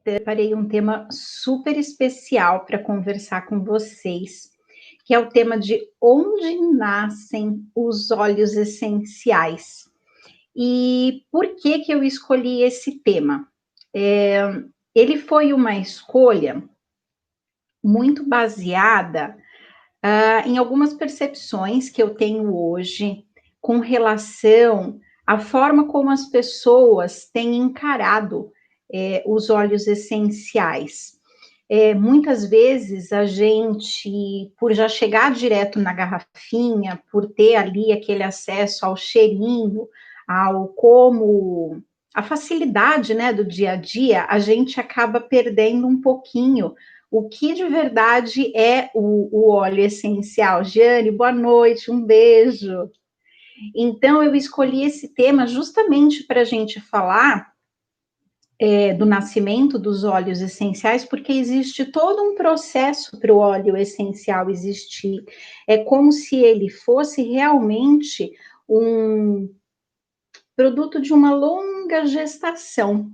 Preparei um tema super especial para conversar com vocês, que é o tema de onde nascem os óleos essenciais. E por que que eu escolhi esse tema? Ele foi uma escolha muito baseada em algumas percepções que eu tenho hoje com relação à forma como as pessoas têm encarado os óleos essenciais. Muitas vezes a gente, por já chegar direto na garrafinha, por ter ali aquele acesso ao cheirinho, ao como a facilidade, né, do dia a dia, a gente acaba perdendo um pouquinho o que de verdade é o óleo essencial. Giane, boa noite, um beijo. Então, eu escolhi esse tema justamente para a gente falar do nascimento dos óleos essenciais, porque existe todo um processo para o óleo essencial existir. É como se ele fosse realmente um produto de uma longa gestação.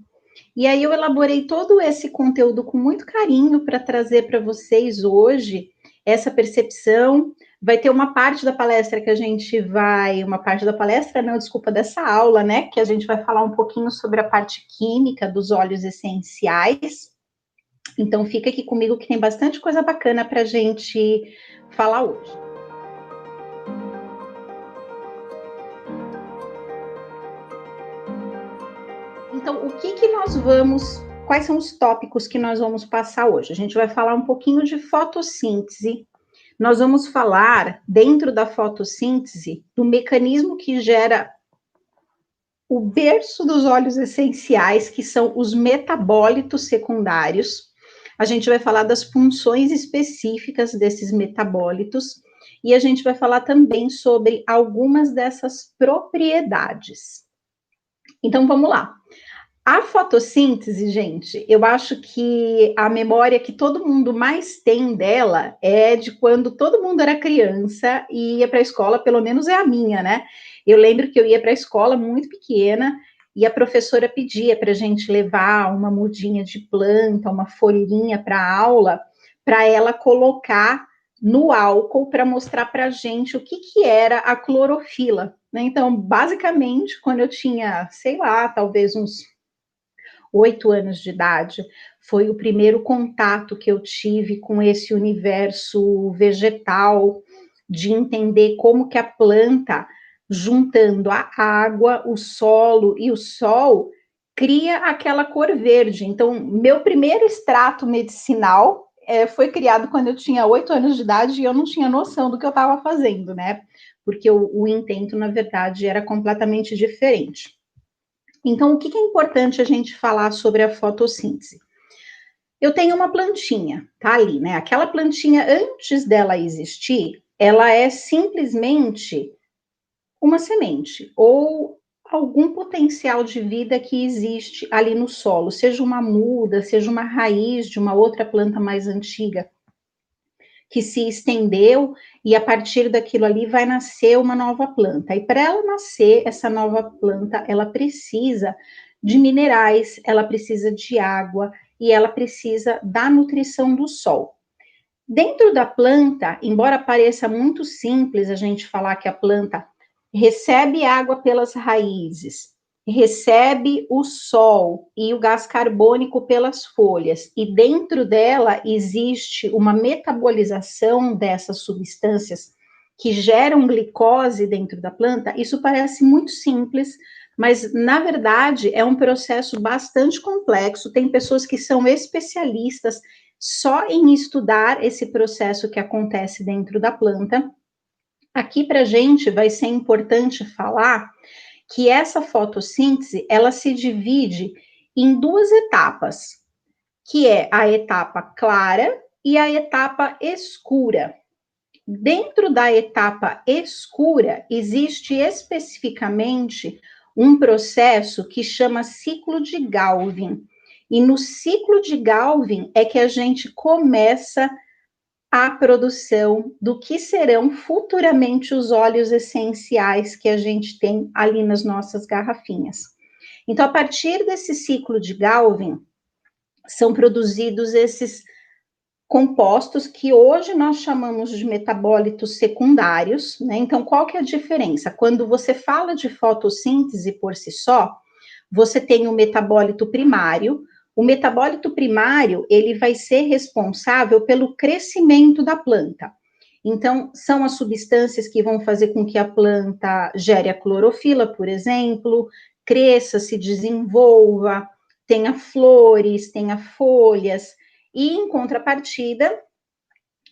E aí eu elaborei todo esse conteúdo com muito carinho para trazer para vocês hoje essa percepção. Vai ter uma parte da palestra que a gente vai, uma parte da palestra, não, desculpa, dessa aula, né, que a gente vai falar um pouquinho sobre a parte química dos óleos essenciais. Então fica aqui comigo que tem bastante coisa bacana para a gente falar hoje. Então, quais são os tópicos que nós vamos passar hoje? A gente vai falar um pouquinho de fotossíntese. Nós vamos falar, dentro da fotossíntese, do mecanismo que gera o berço dos óleos essenciais, que são os metabólitos secundários. A gente vai falar das funções específicas desses metabólitos e a gente vai falar também sobre algumas dessas propriedades. Então, vamos lá. A fotossíntese, gente, eu acho que a memória que todo mundo mais tem dela é de quando todo mundo era criança e ia para a escola, pelo menos é a minha, né? Eu lembro que eu ia para a escola muito pequena e a professora pedia para a gente levar uma mudinha de planta, uma folhinha para a aula, para ela colocar no álcool para mostrar para a gente o que era a clorofila, né? Então, basicamente, quando eu tinha, sei lá, talvez uns 8 anos de idade, foi o primeiro contato que eu tive com esse universo vegetal, de entender como que a planta, juntando a água, o solo e o sol, cria aquela cor verde. Então, meu primeiro extrato medicinal foi criado quando eu tinha 8 anos de idade e eu não tinha noção do que eu estava fazendo, né? Porque o intento, na verdade, era completamente diferente. Então, o que é importante a gente falar sobre a fotossíntese? Eu tenho uma plantinha, tá ali, né? Aquela plantinha, antes dela existir, ela é simplesmente uma semente ou algum potencial de vida que existe ali no solo, seja uma muda, seja uma raiz de uma outra planta mais antiga que se estendeu e a partir daquilo ali vai nascer uma nova planta. E para ela nascer essa nova planta, ela precisa de minerais, ela precisa de água e ela precisa da nutrição do sol. Dentro da planta, embora pareça muito simples a gente falar que a planta recebe água pelas raízes, recebe o sol e o gás carbônico pelas folhas, e dentro dela existe uma metabolização dessas substâncias que geram glicose dentro da planta, isso parece muito simples, mas na verdade é um processo bastante complexo. Tem pessoas que são especialistas só em estudar esse processo que acontece dentro da planta. Aqui para a gente vai ser importante falar que essa fotossíntese, ela se divide em duas etapas, que é a etapa clara e a etapa escura. Dentro da etapa escura, existe especificamente um processo que chama ciclo de Galvin. E no ciclo de Galvin é que a gente começa a produção do que serão futuramente os óleos essenciais que a gente tem ali nas nossas garrafinhas. Então, a partir desse ciclo de Galvin, são produzidos esses compostos que hoje nós chamamos de metabólitos secundários, né? Então, qual que é a diferença? Quando você fala de fotossíntese por si só, você tem o metabólito primário. O metabólito primário, ele vai ser responsável pelo crescimento da planta. Então, são as substâncias que vão fazer com que a planta gere a clorofila, por exemplo, cresça, se desenvolva, tenha flores, tenha folhas, e em contrapartida,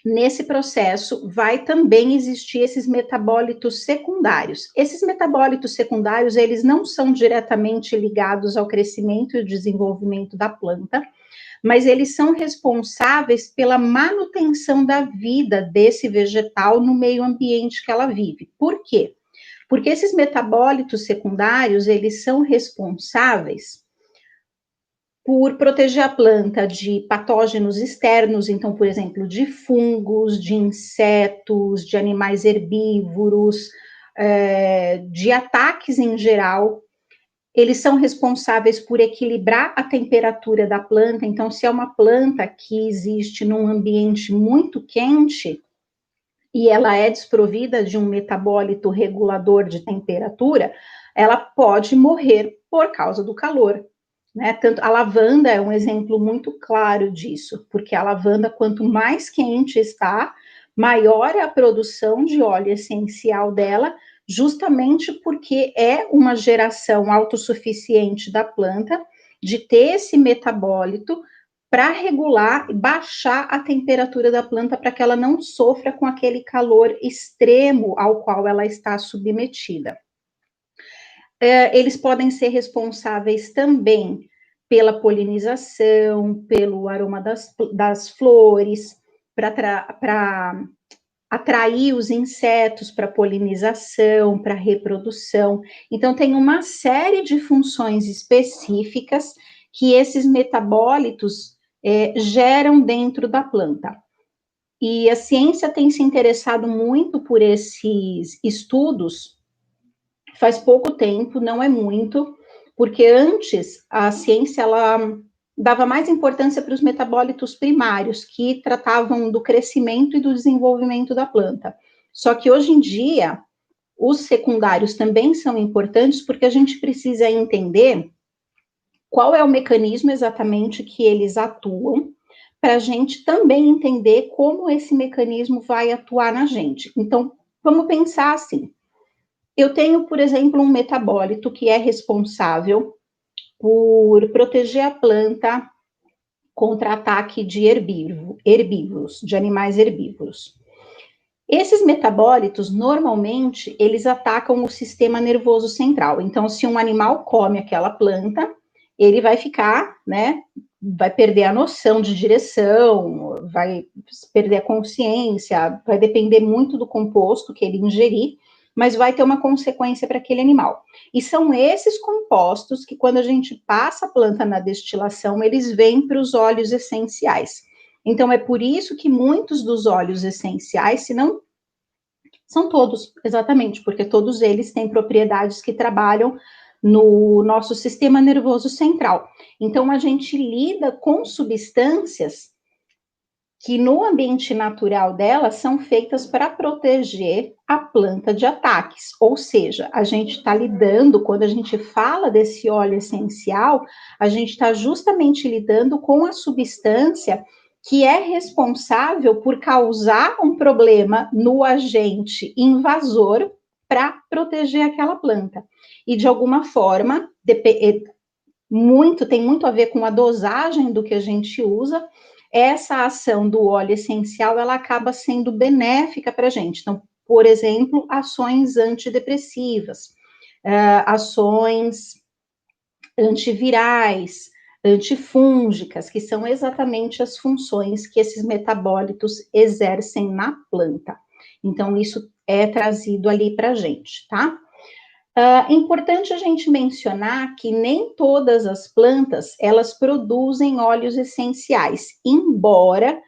nesse processo vai também existir esses metabólitos secundários. Esses metabólitos secundários, eles não são diretamente ligados ao crescimento e desenvolvimento da planta, mas eles são responsáveis pela manutenção da vida desse vegetal no meio ambiente que ela vive. Por quê? Porque esses metabólitos secundários, eles são responsáveis por proteger a planta de patógenos externos, então, por exemplo, de fungos, de insetos, de animais herbívoros, de ataques em geral. Eles são responsáveis por equilibrar a temperatura da planta, então, se é uma planta que existe num ambiente muito quente e ela é desprovida de um metabólito regulador de temperatura, ela pode morrer por causa do calor. Né? Tanto a lavanda é um exemplo muito claro disso, porque a lavanda, quanto mais quente está, maior é a produção de óleo essencial dela, justamente porque é uma geração autossuficiente da planta de ter esse metabólito para regular e baixar a temperatura da planta para que ela não sofra com aquele calor extremo ao qual ela está submetida. Eles podem ser responsáveis também pela polinização, pelo aroma das flores, para atrair os insetos para polinização, para reprodução. Então, tem uma série de funções específicas que esses metabólitos geram dentro da planta. E a ciência tem se interessado muito por esses estudos faz pouco tempo, não é muito, porque antes a ciência ela dava mais importância para os metabólitos primários, que tratavam do crescimento e do desenvolvimento da planta. Só que hoje em dia, os secundários também são importantes, porque a gente precisa entender qual é o mecanismo exatamente que eles atuam, para a gente também entender como esse mecanismo vai atuar na gente. Então, vamos pensar assim. Eu tenho, por exemplo, um metabólito que é responsável por proteger a planta contra ataque de herbívoros, de animais herbívoros. Esses metabólitos, normalmente, eles atacam o sistema nervoso central. Então, se um animal come aquela planta, ele vai ficar, né, vai perder a noção de direção, vai perder a consciência, vai depender muito do composto que ele ingerir, mas vai ter uma consequência para aquele animal. E são esses compostos que, quando a gente passa a planta na destilação, eles vêm para os óleos essenciais. Então, é por isso que muitos dos óleos essenciais, se não são todos, exatamente, porque todos eles têm propriedades que trabalham no nosso sistema nervoso central. Então, a gente lida com substâncias que no ambiente natural dela são feitas para proteger a planta de ataques. Ou seja, a gente está lidando, quando a gente fala desse óleo essencial, a gente está justamente lidando com a substância que é responsável por causar um problema no agente invasor para proteger aquela planta. E de alguma forma, tem muito a ver com a dosagem do que a gente usa. Essa ação do óleo essencial, ela acaba sendo benéfica para a gente. Então, por exemplo, ações antidepressivas, ações antivirais, antifúngicas, que são exatamente as funções que esses metabólitos exercem na planta. Então, isso é trazido ali para a gente, tá? Importante a gente mencionar que nem todas as plantas, elas produzem óleos essenciais, embora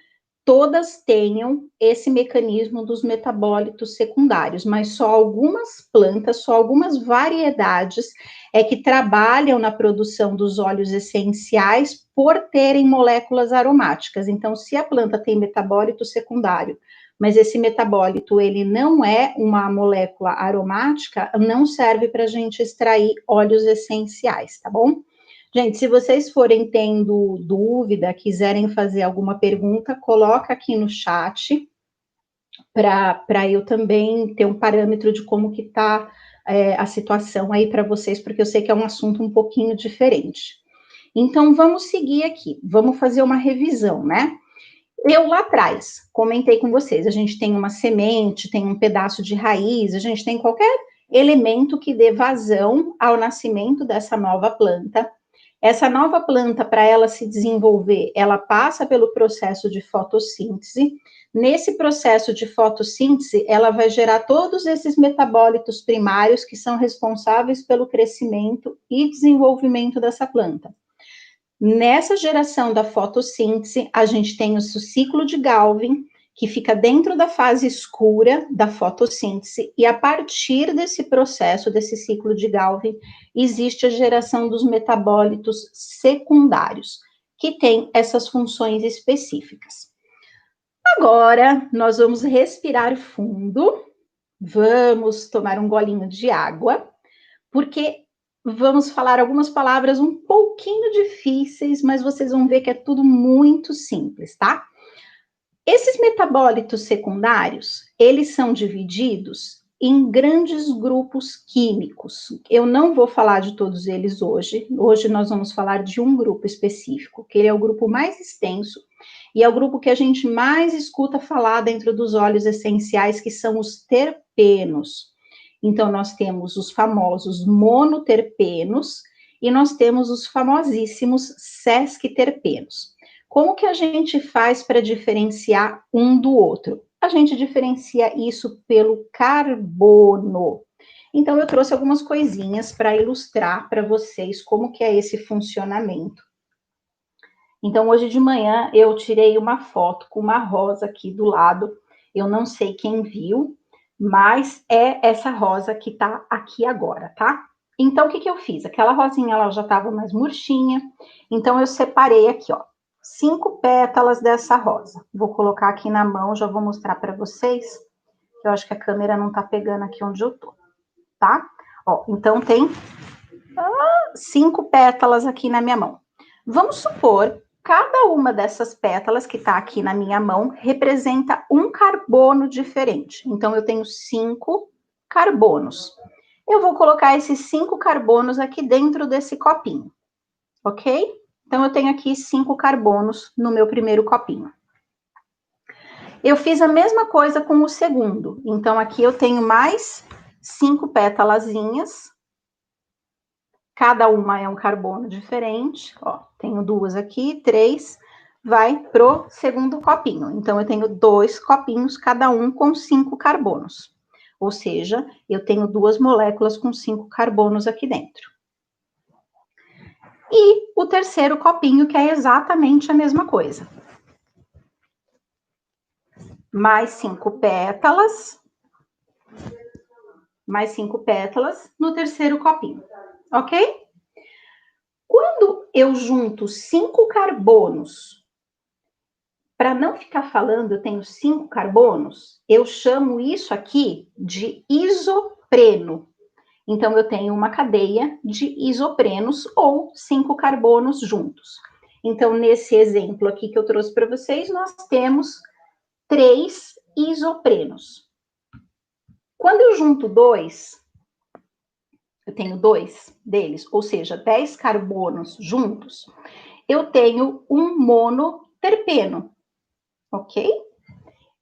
todas tenham esse mecanismo dos metabólitos secundários, mas só algumas plantas, só algumas variedades é que trabalham na produção dos óleos essenciais por terem moléculas aromáticas. Então, se a planta tem metabólito secundário, mas esse metabólito ele não é uma molécula aromática, não serve para a gente extrair óleos essenciais, tá bom? Gente, se vocês forem tendo dúvida, quiserem fazer alguma pergunta, coloca aqui no chat para eu também ter um parâmetro de como que está a situação aí para vocês, porque eu sei que é um assunto um pouquinho diferente. Então, vamos seguir aqui, vamos fazer uma revisão, né? Eu lá atrás comentei com vocês, a gente tem uma semente, tem um pedaço de raiz, a gente tem qualquer elemento que dê vazão ao nascimento dessa nova planta. Essa nova planta, para ela se desenvolver, ela passa pelo processo de fotossíntese. Nesse processo de fotossíntese, ela vai gerar todos esses metabólitos primários que são responsáveis pelo crescimento e desenvolvimento dessa planta. Nessa geração da fotossíntese, a gente tem o ciclo de Galvin, que fica dentro da fase escura da fotossíntese, e a partir desse processo, desse ciclo de Galvin, existe a geração dos metabólitos secundários, que tem essas funções específicas. Agora, nós vamos respirar fundo, vamos tomar um golinho de água, porque vamos falar algumas palavras um pouquinho difíceis, mas vocês vão ver que é tudo muito simples, tá? Esses metabólitos secundários, eles são divididos em grandes grupos químicos. Eu não vou falar de todos eles hoje. Hoje nós vamos falar de um grupo específico, que ele é o grupo mais extenso e é o grupo que a gente mais escuta falar dentro dos óleos essenciais, que são os terpenos. Então, nós temos os famosos monoterpenos e nós temos os famosíssimos sesquiterpenos. Como que a gente faz para diferenciar um do outro? A gente diferencia isso pelo carbono. Então, eu trouxe algumas coisinhas para ilustrar para vocês como que é esse funcionamento. Então, hoje de manhã, eu tirei uma foto com uma rosa aqui do lado. Eu não sei quem viu, mas é essa rosa que tá aqui agora, tá? Então, o que que eu fiz? Aquela rosinha, ela já tava mais murchinha, então eu separei aqui, ó, 5 pétalas dessa rosa. Vou colocar aqui na mão, já vou mostrar para vocês. Eu acho que a câmera não tá pegando aqui onde eu tô, tá? Ó, então tem 5 pétalas aqui na minha mão. Vamos supor, cada uma dessas pétalas que tá aqui na minha mão representa um carbono diferente. Então, eu tenho 5 carbonos. Eu vou colocar esses 5 carbonos aqui dentro desse copinho, ok? Então, eu tenho aqui 5 carbonos no meu primeiro copinho. Eu fiz a mesma coisa com o segundo. Então, aqui eu tenho mais 5 pétalazinhas. Cada uma é um carbono diferente. Ó, tenho 2 aqui, 3. Vai pro segundo copinho. Então, eu tenho 2 copinhos, cada um com 5 carbonos. Ou seja, eu tenho 2 moléculas com 5 carbonos aqui dentro. E o terceiro copinho, que é exatamente a mesma coisa. Mais 5 pétalas. Mais 5 pétalas no terceiro copinho. Ok? Quando eu junto 5 carbonos, para não ficar falando eu tenho 5 carbonos, eu chamo isso aqui de isopreno. Então, eu tenho uma cadeia de isoprenos ou 5 carbonos juntos. Então, nesse exemplo aqui que eu trouxe para vocês, nós temos 3 isoprenos. Quando eu junto 2, eu tenho 2 deles, ou seja, 10 carbonos juntos, eu tenho um monoterpeno, ok?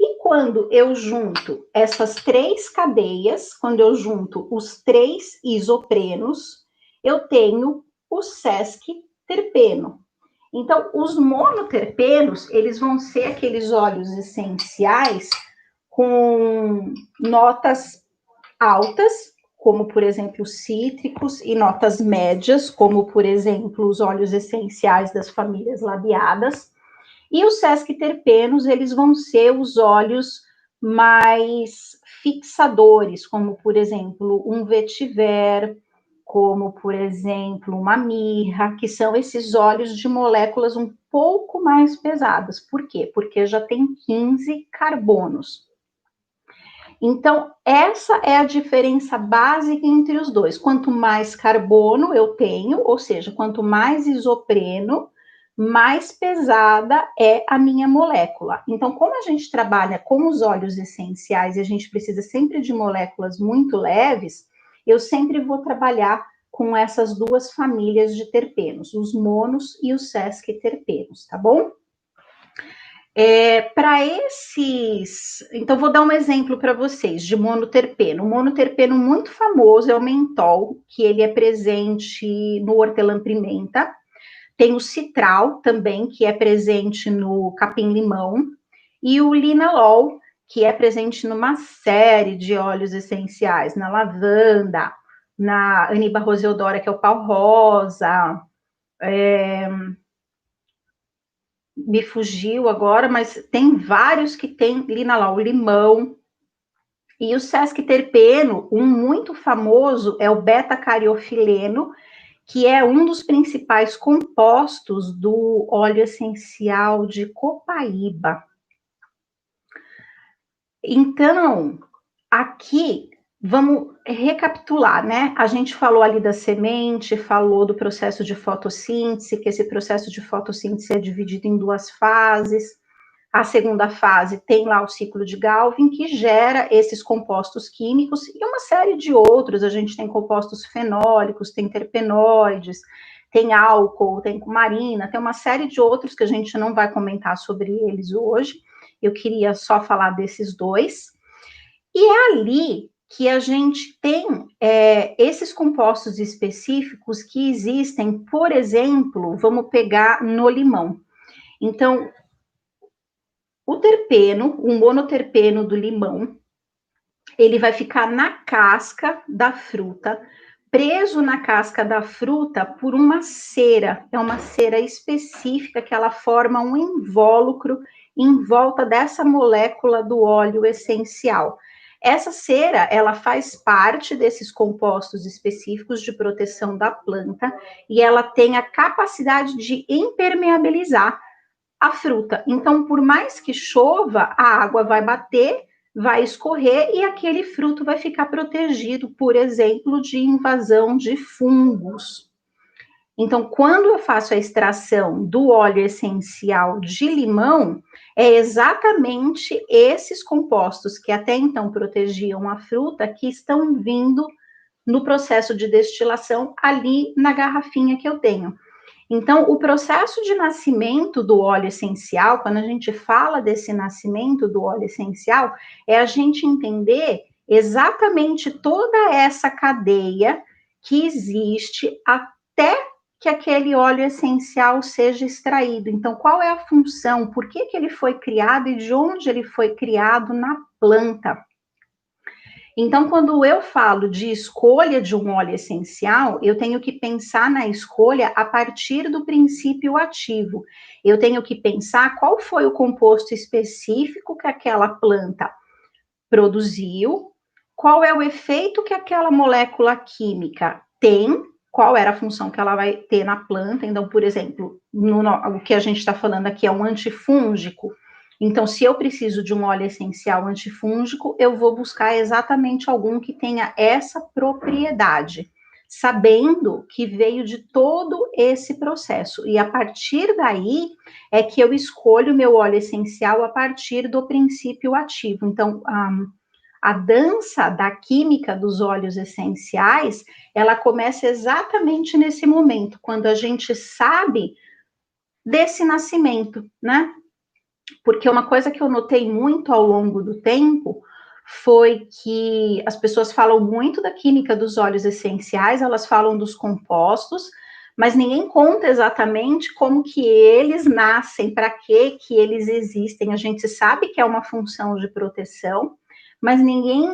E quando eu junto essas 3 cadeias, quando eu junto os 3 isoprenos, eu tenho o sesquiterpeno. Então, os monoterpenos, eles vão ser aqueles óleos essenciais com notas altas, como, por exemplo, os cítricos, e notas médias, como, por exemplo, os óleos essenciais das famílias labiadas. E os sesquiterpenos, eles vão ser os óleos mais fixadores, como, por exemplo, um vetiver, como, por exemplo, uma mirra, que são esses óleos de moléculas um pouco mais pesadas. Por quê? Porque já tem 15 carbonos. Então, essa é a diferença básica entre os dois. Quanto mais carbono eu tenho, ou seja, quanto mais isopreno, mais pesada é a minha molécula. Então, como a gente trabalha com os óleos essenciais e a gente precisa sempre de moléculas muito leves, eu sempre vou trabalhar com essas duas famílias de terpenos, os monos e os sesquiterpenos, tá bom? Para esses, então vou dar um exemplo para vocês de monoterpeno. Um monoterpeno muito famoso é o mentol, que ele é presente no hortelã-pimenta. Tem o citral também, que é presente no capim-limão, e o linalol, que é presente numa série de óleos essenciais, na lavanda, na Aniba roseodora, que é o pau rosa, me fugiu agora, mas tem vários que tem linalol, limão. E o sesquiterpeno, um muito famoso é o beta-cariofileno, que é um dos principais compostos do óleo essencial de copaíba. Então, aqui vamos recapitular, né? A gente falou ali da semente, falou do processo de fotossíntese, que esse processo de fotossíntese é dividido em duas fases. A segunda fase tem lá o ciclo de Galvin, que gera esses compostos químicos e uma série de outros. A gente tem compostos fenólicos, tem terpenoides, tem álcool, tem cumarina, tem uma série de outros que a gente não vai comentar sobre eles hoje. Eu queria só falar desses dois. E é ali que a gente tem esses compostos específicos que existem, por exemplo, vamos pegar no limão. Então, o terpeno, o monoterpeno do limão, ele vai ficar na casca da fruta, preso na casca da fruta por uma cera. É uma cera específica que ela forma um invólucro em volta dessa molécula do óleo essencial. Essa cera, ela faz parte desses compostos específicos de proteção da planta e ela tem a capacidade de impermeabilizar a fruta. Então, por mais que chova, a água vai bater, vai escorrer e aquele fruto vai ficar protegido, por exemplo, de invasão de fungos. Então, quando eu faço a extração do óleo essencial de limão, é exatamente esses compostos que até então protegiam a fruta que estão vindo no processo de destilação ali na garrafinha que eu tenho. Então, o processo de nascimento do óleo essencial, quando a gente fala desse nascimento do óleo essencial, é a gente entender exatamente toda essa cadeia que existe até que aquele óleo essencial seja extraído. Então, qual é a função? Por que ele foi criado e de onde ele foi criado na planta? Então, quando eu falo de escolha de um óleo essencial, eu tenho que pensar na escolha a partir do princípio ativo. Eu tenho que pensar qual foi o composto específico que aquela planta produziu, qual é o efeito que aquela molécula química tem, qual era a função que ela vai ter na planta. Então, por exemplo, o que a gente está falando aqui é um antifúngico. Então, se eu preciso de um óleo essencial antifúngico, eu vou buscar exatamente algum que tenha essa propriedade, sabendo que veio de todo esse processo. E a partir daí é que eu escolho o meu óleo essencial a partir do princípio ativo. Então, a dança da química dos óleos essenciais, ela começa exatamente nesse momento, quando a gente sabe desse nascimento, né? Porque uma coisa que eu notei muito ao longo do tempo foi que as pessoas falam muito da química dos óleos essenciais, elas falam dos compostos, mas ninguém conta exatamente como que eles nascem, para que eles existem. A gente sabe que é uma função de proteção, mas ninguém,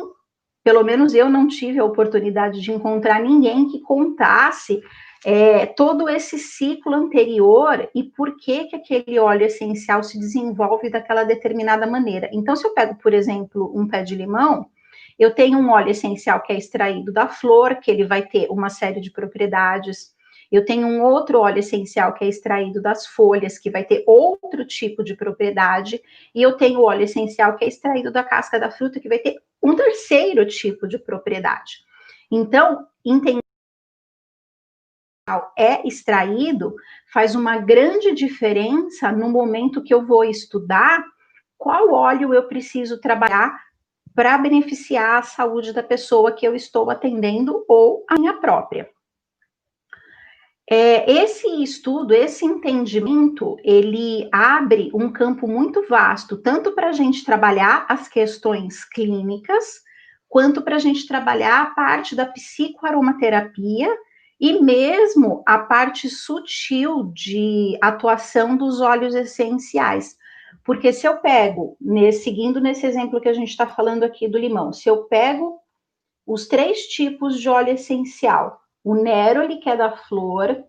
pelo menos eu não tive a oportunidade de encontrar ninguém que contasse todo esse ciclo anterior e por que aquele óleo essencial se desenvolve daquela determinada maneira. Então, se eu pego, por exemplo, um pé de limão, eu tenho um óleo essencial que é extraído da flor, que ele vai ter uma série de propriedades. Eu tenho um outro óleo essencial que é extraído das folhas, que vai ter outro tipo de propriedade. E eu tenho o óleo essencial que é extraído da casca da fruta, que vai ter um terceiro tipo de propriedade. Então, entender é extraído faz uma grande diferença no momento que eu vou estudar qual óleo eu preciso trabalhar para beneficiar a saúde da pessoa que eu estou atendendo ou a minha própria. Esse estudo, esse entendimento, ele abre um campo muito vasto, tanto para a gente trabalhar as questões clínicas, quanto para a gente trabalhar a parte da psicoaromaterapia e mesmo a parte sutil de atuação dos óleos essenciais. Porque se eu pego, seguindo nesse exemplo que a gente está falando aqui do limão, se eu pego os 3 tipos de óleo essencial, o neroli, que é da flor,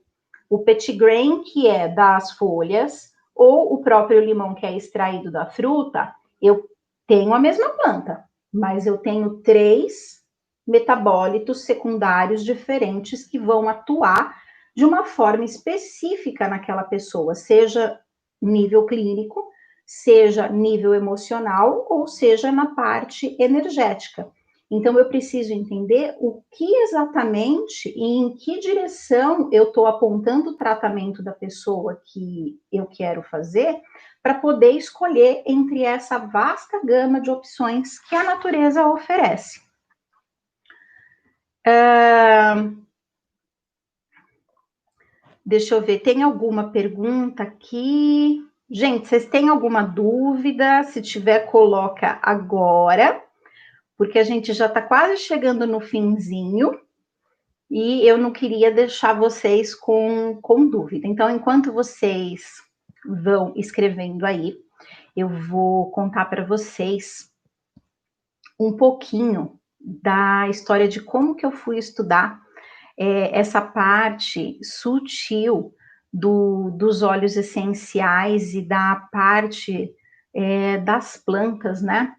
o petitgrain, que é das folhas, ou o próprio limão, que é extraído da fruta, eu tenho a mesma planta, mas eu tenho 3 metabólitos secundários diferentes que vão atuar de uma forma específica naquela pessoa, seja nível clínico, seja nível emocional, ou seja na parte energética. Então, eu preciso entender o que exatamente e em que direção eu estou apontando o tratamento da pessoa que eu quero fazer, para poder escolher entre essa vasta gama de opções que a natureza oferece. Deixa eu ver, tem alguma pergunta aqui? Gente, vocês têm alguma dúvida? Se tiver, coloca agora, porque a gente já está quase chegando no finzinho e eu não queria deixar vocês com dúvida. Então, enquanto vocês vão escrevendo aí, eu vou contar para vocês um pouquinho da história de como que eu fui estudar essa parte sutil dos óleos essenciais e da parte das plantas, né?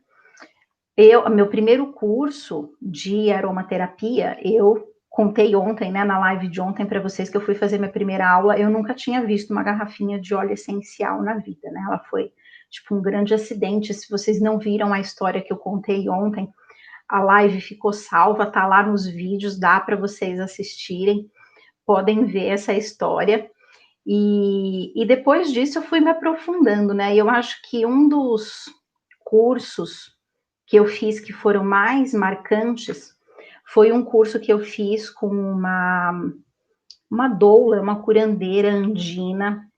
Meu primeiro curso de aromaterapia, eu contei ontem, né, na live de ontem para vocês que eu fui fazer minha primeira aula, eu nunca tinha visto uma garrafinha de óleo essencial na vida, né? Ela foi tipo um grande acidente. Se vocês não viram a história que eu contei ontem, a live ficou salva, tá lá nos vídeos, dá para vocês assistirem, podem ver essa história. E depois disso eu fui me aprofundando, né? E eu acho que um dos cursos que eu fiz que foram mais marcantes foi um curso que eu fiz com uma doula, uma curandeira andina.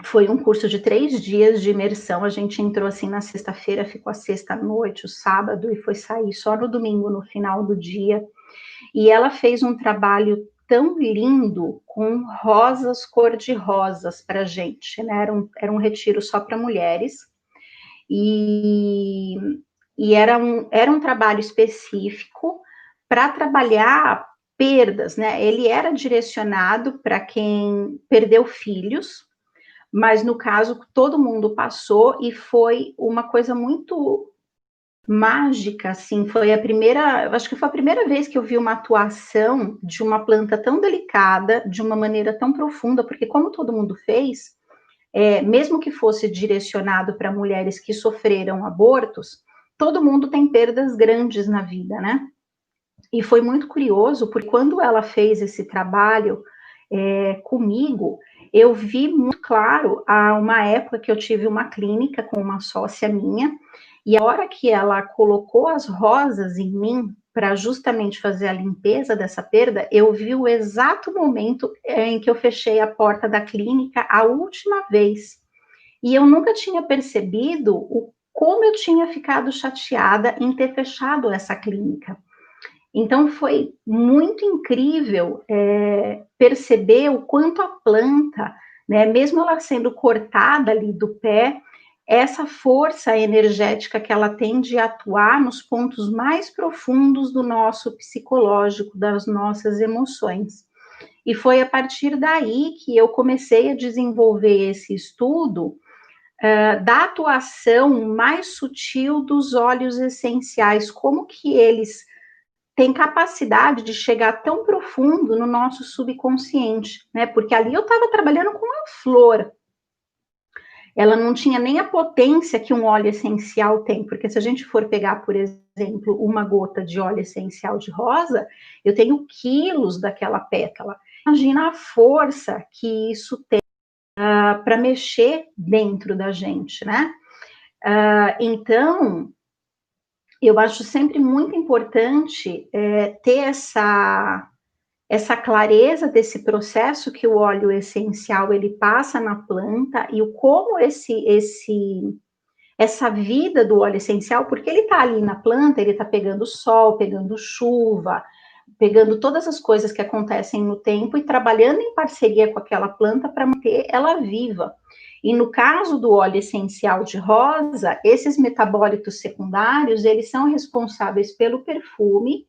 Foi um curso de 3 dias de imersão. A gente entrou assim na sexta-feira, ficou a sexta à noite, o sábado, e foi sair só no domingo, no final do dia. E ela fez um trabalho tão lindo com rosas cor-de-rosas para a gente, né? Era um retiro só para mulheres. E era um trabalho específico para trabalhar perdas, né? Ele era direcionado para quem perdeu filhos, mas no caso todo mundo passou e foi uma coisa muito mágica, assim, foi a primeira, acho que foi a primeira vez que eu vi uma atuação de uma planta tão delicada, de uma maneira tão profunda, porque como todo mundo fez, mesmo que fosse direcionado para mulheres que sofreram abortos, todo mundo tem perdas grandes na vida, né? E foi muito curioso, porque quando ela fez esse trabalho comigo, eu vi muito claro uma época que eu tive uma clínica com uma sócia minha, e a hora que ela colocou as rosas em mim para justamente fazer a limpeza dessa perda, eu vi o exato momento em que eu fechei a porta da clínica a última vez. E eu nunca tinha percebido como eu tinha ficado chateada em ter fechado essa clínica. Então, foi muito incrível perceber o quanto a planta, né, mesmo ela sendo cortada ali do pé, essa força energética que ela tem de atuar nos pontos mais profundos do nosso psicológico, das nossas emoções. E foi a partir daí que eu comecei a desenvolver esse estudo da atuação mais sutil dos óleos essenciais, como que eles têm capacidade de chegar tão profundo no nosso subconsciente, né? Porque ali eu estava trabalhando com a flor, ela não tinha nem a potência que um óleo essencial tem, porque se a gente for pegar, por exemplo, uma gota de óleo essencial de rosa, eu tenho quilos daquela pétala. Imagina a força que isso tem para mexer dentro da gente, né? Então, eu acho sempre muito importante ter essa clareza desse processo que o óleo essencial ele passa na planta e o como essa vida do óleo essencial, porque ele está ali na planta, ele está pegando sol, pegando chuva, pegando todas as coisas que acontecem no tempo e trabalhando em parceria com aquela planta para manter ela viva. E no caso do óleo essencial de rosa, esses metabólitos secundários, eles são responsáveis pelo perfume,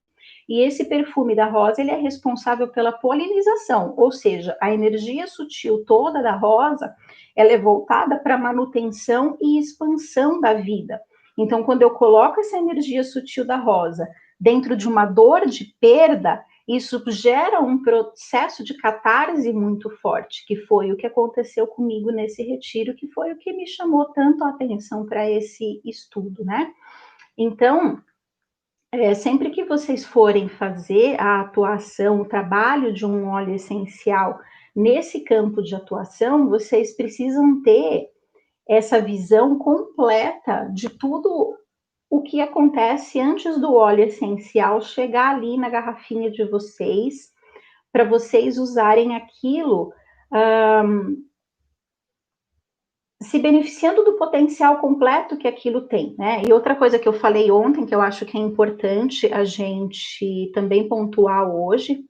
e esse perfume da rosa, ele é responsável pela polinização, ou seja, a energia sutil toda da rosa, ela é voltada para a manutenção e expansão da vida. Então, quando eu coloco essa energia sutil da rosa dentro de uma dor de perda, isso gera um processo de catarse muito forte, que foi o que aconteceu comigo nesse retiro, que foi o que me chamou tanto a atenção para esse estudo, né? Então, sempre que vocês forem fazer a atuação, o trabalho de um óleo essencial nesse campo de atuação, vocês precisam ter essa visão completa de tudo o que acontece antes do óleo essencial chegar ali na garrafinha de vocês, para vocês usarem aquilo se beneficiando do potencial completo que aquilo tem, né? E outra coisa que eu falei ontem, que eu acho que é importante a gente também pontuar hoje,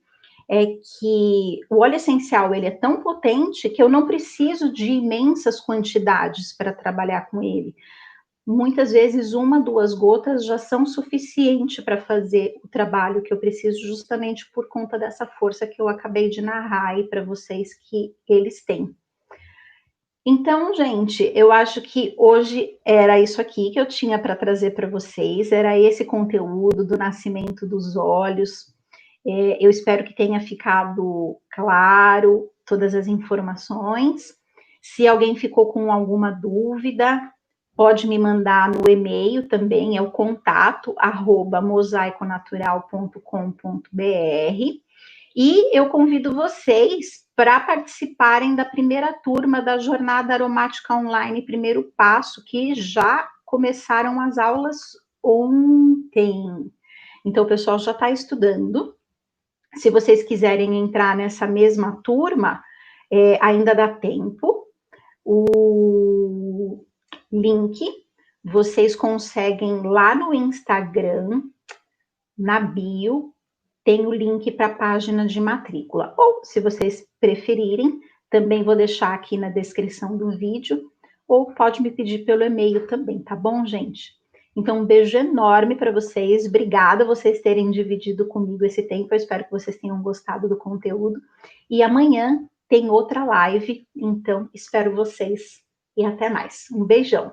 é que o óleo essencial ele é tão potente que eu não preciso de imensas quantidades para trabalhar com ele. Muitas vezes 1, 2 gotas já são suficiente para fazer o trabalho que eu preciso, justamente por conta dessa força que eu acabei de narrar aí para vocês que eles têm. Então, gente, eu acho que hoje era isso aqui que eu tinha para trazer para vocês, era esse conteúdo do nascimento dos olhos. Eu espero que tenha ficado claro todas as informações. Se alguém ficou com alguma dúvida, pode me mandar no e-mail também, é o contato@mosaiconatural.com.br. E eu convido vocês para participarem da primeira turma da Jornada Aromática Online Primeiro Passo, que já começaram as aulas ontem. Então, o pessoal já está estudando. Se vocês quiserem entrar nessa mesma turma, ainda dá tempo. O link vocês conseguem lá no Instagram, na bio, tem o link para a página de matrícula. Ou, se vocês preferirem, também vou deixar aqui na descrição do vídeo, ou pode me pedir pelo e-mail também, tá bom, gente? Então, um beijo enorme para vocês. Obrigada vocês terem dividido comigo esse tempo. Eu espero que vocês tenham gostado do conteúdo. E amanhã tem outra live, então espero vocês e até mais. Um beijão.